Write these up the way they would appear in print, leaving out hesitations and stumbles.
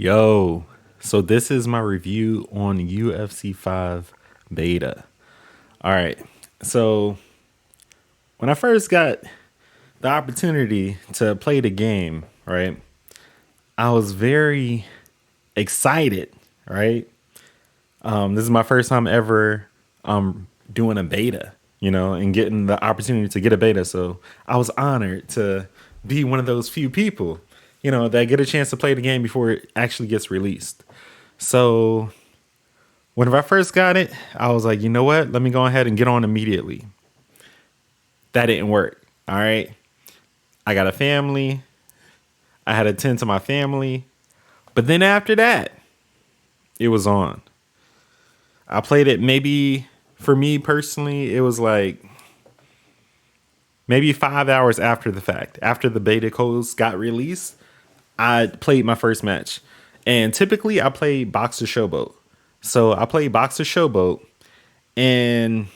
Yo, so this is my review on UFC 5 beta. All right. So, when I first got the opportunity to play the game, right? I was very excited, right? This is my first time ever doing a beta, and getting the opportunity to get a beta. So, I was honored to be one of those few people, that get a chance to play the game before it actually gets released. So, whenever I first got it, I was like, you know what? Let me go ahead and get on immediately. That didn't work. All right. I got a family. I had to tend to my family. But then after that, it was on. I played it maybe, for me personally, it was like maybe 5 hours after the fact. After the beta codes got released, I played my first match. And typically I play Boxer Showboat. So I played Boxer Showboat, and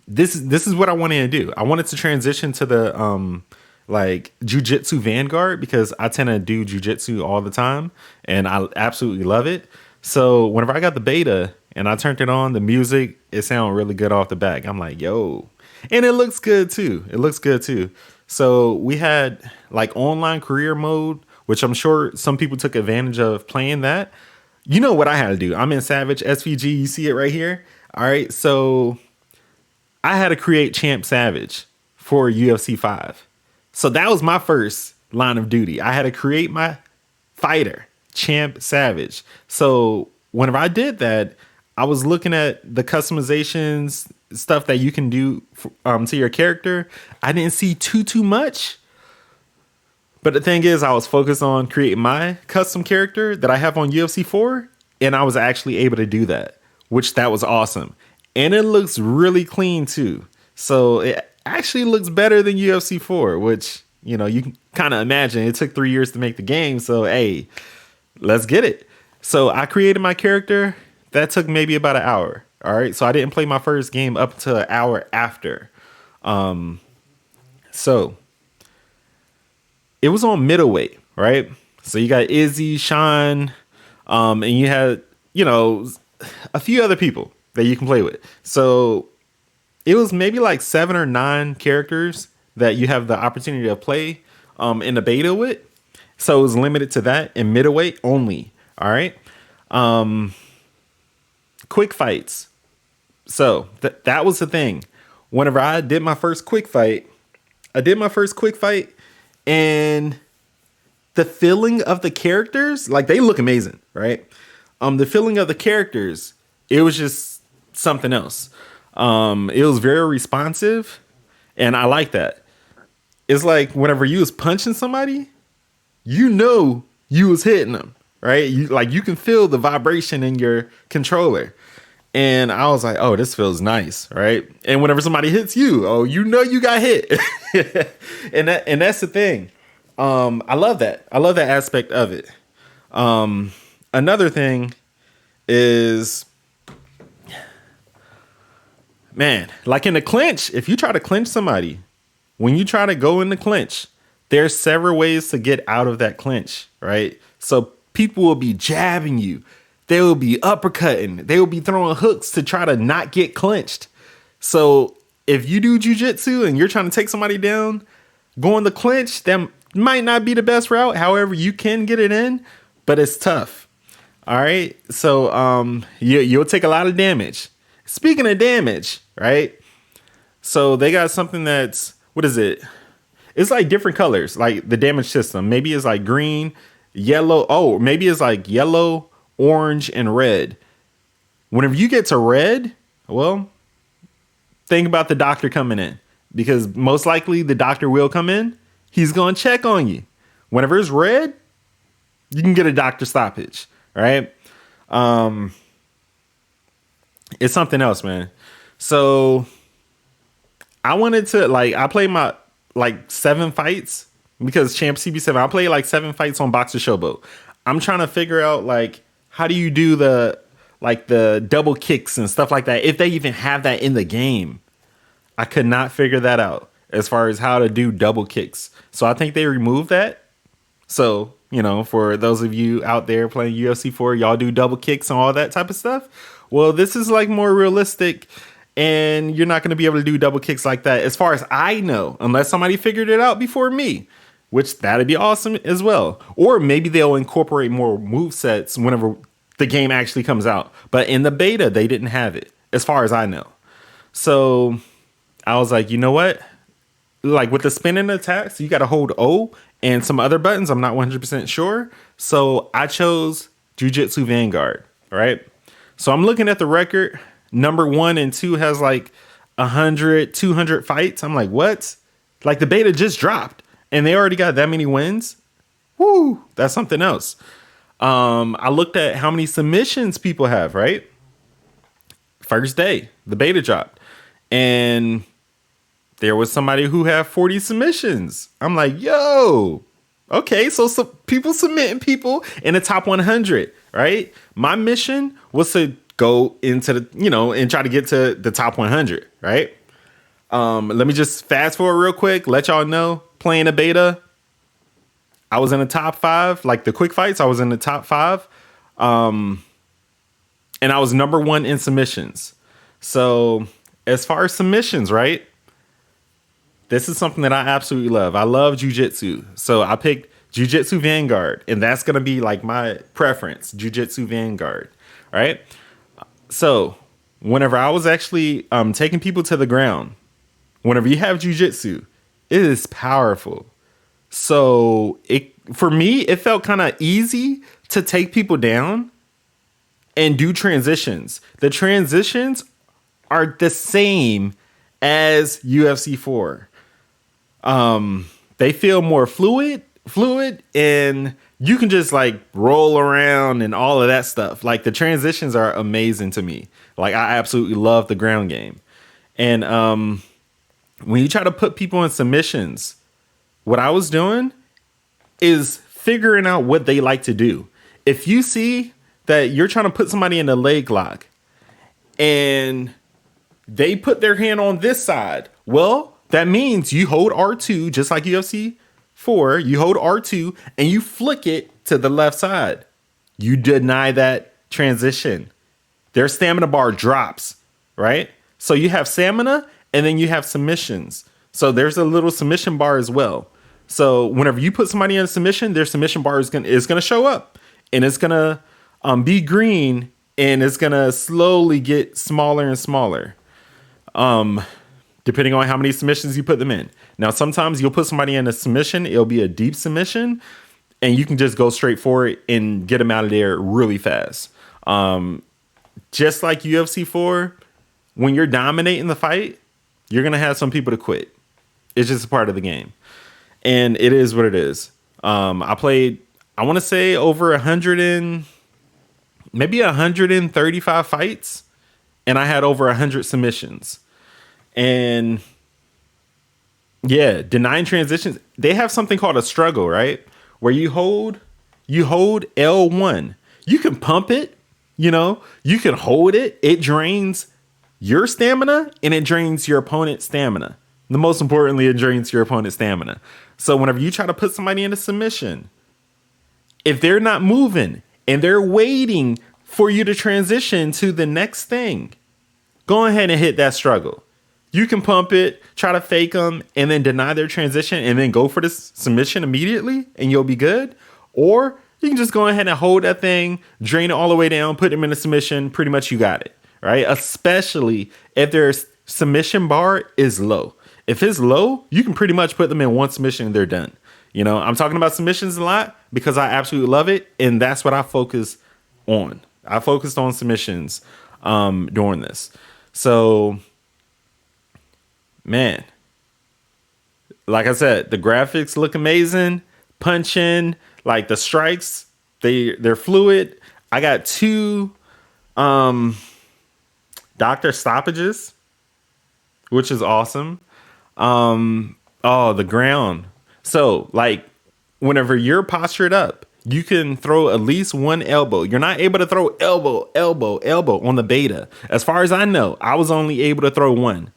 this is what I wanted to do. I wanted to transition to the like Jiu-Jitsu Vanguard, because I tend to do Jiu-Jitsu all the time and I absolutely love it. So whenever I got the beta and I turned it on, the music, it sounded really good off the back. I'm like, yo. And it looks good too. It looks good too. So we had like online career mode, which I'm sure some people took advantage of playing that. You know what I had to do? I'm in Savage SVG. You see it right here. All right. So I had to create Champ Savage for UFC 5. So that was my first line of duty. I had to create my fighter, Champ Savage. So whenever I did that, I was looking at the customizations, stuff that you can do to your character. I didn't see too much. But the thing is, I was focused on creating my custom character that I have on UFC 4, and I was actually able to do that, which that was awesome. And it looks really clean too. So it actually looks better than UFC 4, which, you can kind of imagine. It took 3 years to make the game. So, hey, let's get it. So I created my character. That took maybe about an hour. All right. So I didn't play my first game up to an hour after. So it was on middleweight, right? So you got Izzy, Sean, and you had, a few other people that you can play with. So it was maybe like 7 or 9 characters that you have the opportunity to play in the beta with. So it was limited to that in middleweight only. All right. Quick fights. So that was the thing. Whenever I did my first quick fight, and the feeling of the characters, like, they look amazing, right? The feeling of the characters, it was just something else. It was very responsive, and I like that. It's like whenever you was punching somebody, you was hitting them, right? You can feel the vibration in your controller. And I was like, oh, this feels nice, right? And whenever somebody hits you, oh, you got hit. and that's the thing. I love that. I love that aspect of it. Another thing is, man, like in the clinch, if you try to clinch somebody, when you try to go in the clinch, there's several ways to get out of that clinch, right? So people will be jabbing you. They will be uppercutting. They will be throwing hooks to try to not get clinched. So if you do jujitsu and you're trying to take somebody down, going to clinch, that might not be the best route. However, you can get it in, but it's tough. All right. So you'll take a lot of damage. Speaking of damage, right? So they got something that's, what is it? It's like different colors, like the damage system. Maybe it's like green, yellow. Oh, maybe it's like yellow, orange, and red. Whenever you get to red, well, think about the doctor coming in, because most likely the doctor will come in. He's going to check on you. Whenever it's red, you can get a doctor stoppage, right? It's something else, man. So I wanted to, I played my 7 fights, because Champ CB7, I played 7 fights on Boxer Showboat. I'm trying to figure out how do you do the double kicks and stuff like that, if they even have that in the game. I could not figure that out as far as how to do double kicks. So I think they removed that. So, You know, for those of you out there playing UFC 4, y'all do double kicks and all that type of stuff. Well, this is like more realistic, and you're not going to be able to do double kicks like that, as far as I know, unless somebody figured it out before me, which that'd be awesome as well. Or maybe they'll incorporate more move sets whenever the game actually comes out. But in the beta, they didn't have it, as far as I know. So I was like, you know what? Like with the spinning attacks, you got to hold O and some other buttons. I'm not 100% sure. So I chose Jiu-Jitsu Vanguard. All right. So I'm looking at the record. Number 1 and 2 has like 100, 200 fights. I'm like, what? Like the beta just dropped and they already got that many wins. Woo, that's something else. I looked at how many submissions people have, right? First day, the beta dropped. And there was somebody who had 40 submissions. I'm like, yo, okay, so people submitting people in the top 100, right? My mission was to go into the, and try to get to the top 100, right? Let me just fast forward real quick, let y'all know, playing a beta, I was in the top 5, like the quick fights, I was in the top 5. And I was number 1 in submissions. So as far as submissions, right? This is something that I absolutely love. I love jiu-jitsu. So I picked Jiu-Jitsu Vanguard, and that's going to be like my preference, Jiu-Jitsu Vanguard, right? So whenever I was actually taking people to the ground, whenever you have jiu-jitsu, it is powerful. So for me, it felt kind of easy to take people down and do transitions. The transitions are the same as UFC 4. They feel more fluid, and you can just like roll around and all of that stuff. Like the transitions are amazing to me. Like I absolutely love the ground game. And when you try to put people in submissions, what I was doing is figuring out what they like to do. If you see that you're trying to put somebody in a leg lock and they put their hand on this side, well, that means you hold R2, just like UFC 4, you hold R2 and you flick it to the left side. You deny that transition. Their stamina bar drops, right? So you have stamina and then you have submissions. So there's a little submission bar as well. So whenever you put somebody in a submission, their submission bar is gonna show up, and it's gonna be green, and it's gonna slowly get smaller and smaller, depending on how many submissions you put them in. Now, sometimes you'll put somebody in a submission, it'll be a deep submission, and you can just go straight for it and get them out of there really fast. Just like UFC 4, when you're dominating the fight, you're gonna have some people to quit. It's just a part of the game. And it is what it is. I played, I want to say over 135 fights, and I had over 100 submissions. And yeah, denying transitions. They have something called a struggle, right? Where you hold L1. You can pump it, you can hold it. It drains your stamina and it drains your opponent's stamina. The most importantly, it drains your opponent's stamina. So whenever you try to put somebody in a submission, if they're not moving and they're waiting for you to transition to the next thing, go ahead and hit that struggle. You can pump it, try to fake them, and then deny their transition and then go for the submission immediately and you'll be good. Or you can just go ahead and hold that thing, drain it all the way down, put them in a submission. Pretty much you got it, right? Especially if their submission bar is low. If it's low, you can pretty much put them in one submission and they're done. I'm talking about submissions a lot because I absolutely love it. And that's what I focus on. I focused on submissions during this. So, man, like I said, the graphics look amazing. Punching, like the strikes, they're fluid. I got 2 doctor stoppages, which is awesome. The ground. So like whenever you're postured up, you can throw at least one elbow. You're not able to throw elbow on the beta. As far as I know, I was only able to throw one,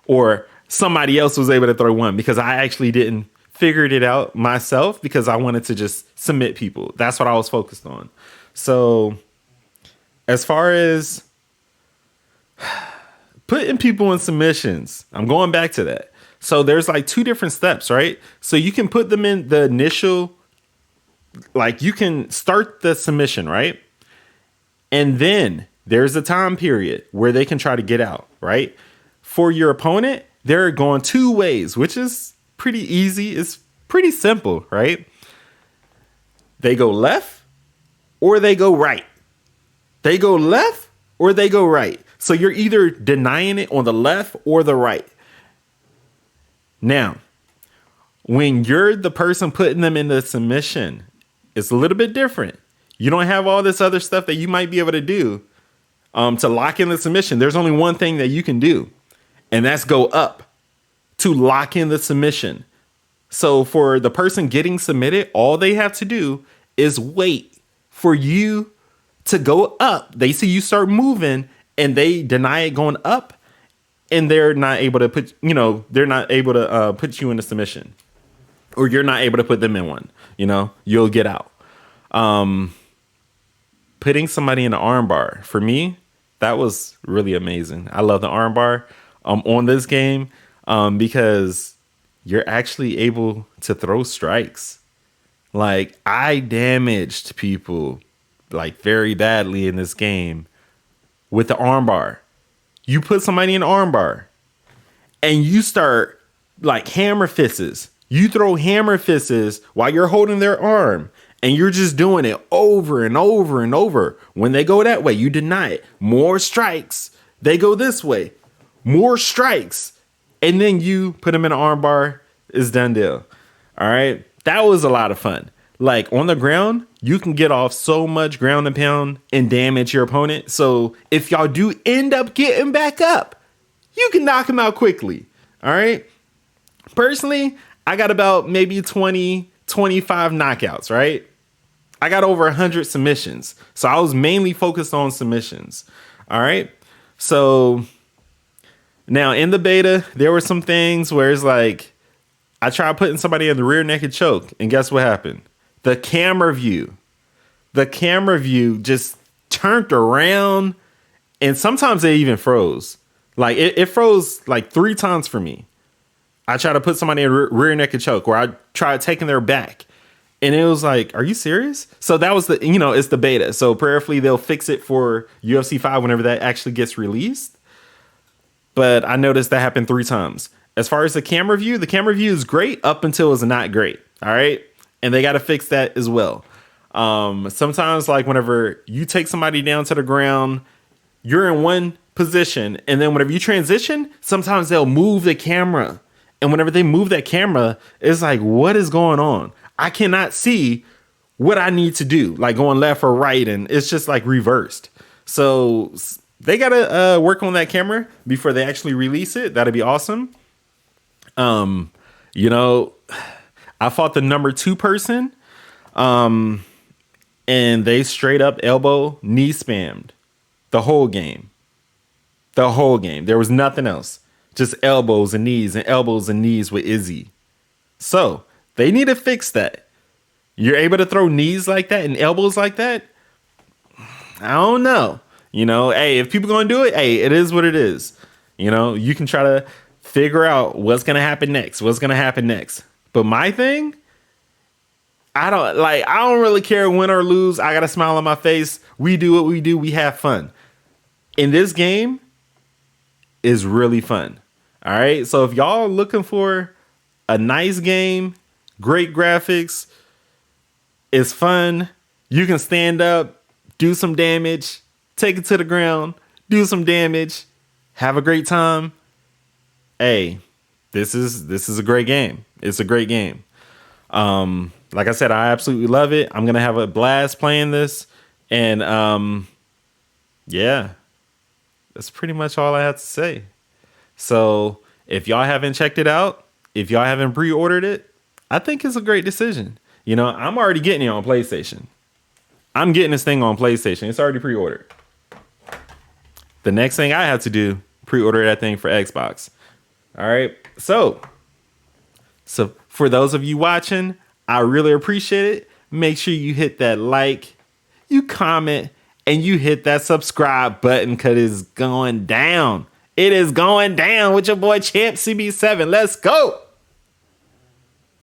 or somebody else was able to throw one because I actually didn't figured it out myself because I wanted to just submit people. That's what I was focused on. So as far as putting people in submissions, I'm going back to that. So there's like two different steps, right? So you can put them in the initial, like you can start the submission, right? And then there's a time period where they can try to get out, right? For your opponent, they're going two ways, which is pretty easy. It's pretty simple, right? They go left or they go right. They go left or they go right. So you're either denying it on the left or the right. Now, when you're the person putting them in the submission, it's a little bit different. You don't have all this other stuff that you might be able to do to lock in the submission. There's only one thing that you can do, and that's go up to lock in the submission. So for the person getting submitted, all they have to do is wait for you to go up. They see you start moving and they deny it going up, and they're not able to put, they're not able to put you in a submission, or you're not able to put them in one, you'll get out. Putting somebody in an armbar, for me, that was really amazing. I love the armbar on this game because you're actually able to throw strikes. Like, I damaged people like very badly in this game with the armbar. You put somebody in armbar and you start like hammer fists. You throw hammer fists while you're holding their arm, and you're just doing it over and over and over. When they go that way, you deny it. More strikes. They go this way. More strikes. And then you put them in an armbar. It's done deal. All right. That was a lot of fun. Like, on the ground, you can get off so much ground and pound and damage your opponent. So if y'all do end up getting back up, you can knock them out quickly. All right. Personally, I got about maybe 20, 25 knockouts, right? I got over 100 submissions. So I was mainly focused on submissions. All right. So now in the beta, there were some things where it's like, I tried putting somebody in the rear naked choke, and guess what happened? The camera view just turned around, and sometimes it even froze. Like it froze like 3 times for me. I tried to put somebody in rear naked choke, where I tried taking their back, and it was like, are you serious? So that was it's the beta. So prayerfully they'll fix it for UFC 5 whenever that actually gets released. But I noticed that happened 3 times. As far as the camera view is great up until it's not great. All right. And they got to fix that as well. Sometimes, like, whenever you take somebody down to the ground, you're in one position, and then whenever you transition, sometimes they'll move the camera. And whenever they move that camera, it's like, what is going on? I cannot see what I need to do, like going left or right. And it's just like reversed. So they got to work on that camera before they actually release it. That'd be awesome. I fought the number 2 person, and they straight up elbow knee spammed the whole game. There was nothing else. Just elbows and knees with Izzy. So they need to fix that. You're able to throw knees like that and elbows like that? I don't know. Hey, if people going to do it, hey, it is what it is. You can try to figure out what's going to happen next. But my thing, I don't really care win or lose. I got a smile on my face. We do what we do. We have fun. In this game is really fun. All right. So if y'all looking for a nice game, great graphics, it's fun. You can stand up, do some damage, take it to the ground, do some damage, have a great time. Hey, this is a great game. It's a great game. Like I said, I absolutely love it. I'm going to have a blast playing this. And yeah, that's pretty much all I have to say. So if y'all haven't checked it out, if y'all haven't pre-ordered it, I think it's a great decision. I'm already getting it on PlayStation. I'm getting this thing on PlayStation. It's already pre-ordered. The next thing I have to do, pre-order that thing for Xbox. All right. So For those of you watching, I really appreciate it. Make sure you hit that like, you comment, and you hit that subscribe button because it's going down. It is going down with your boy Champ CB7. Let's go.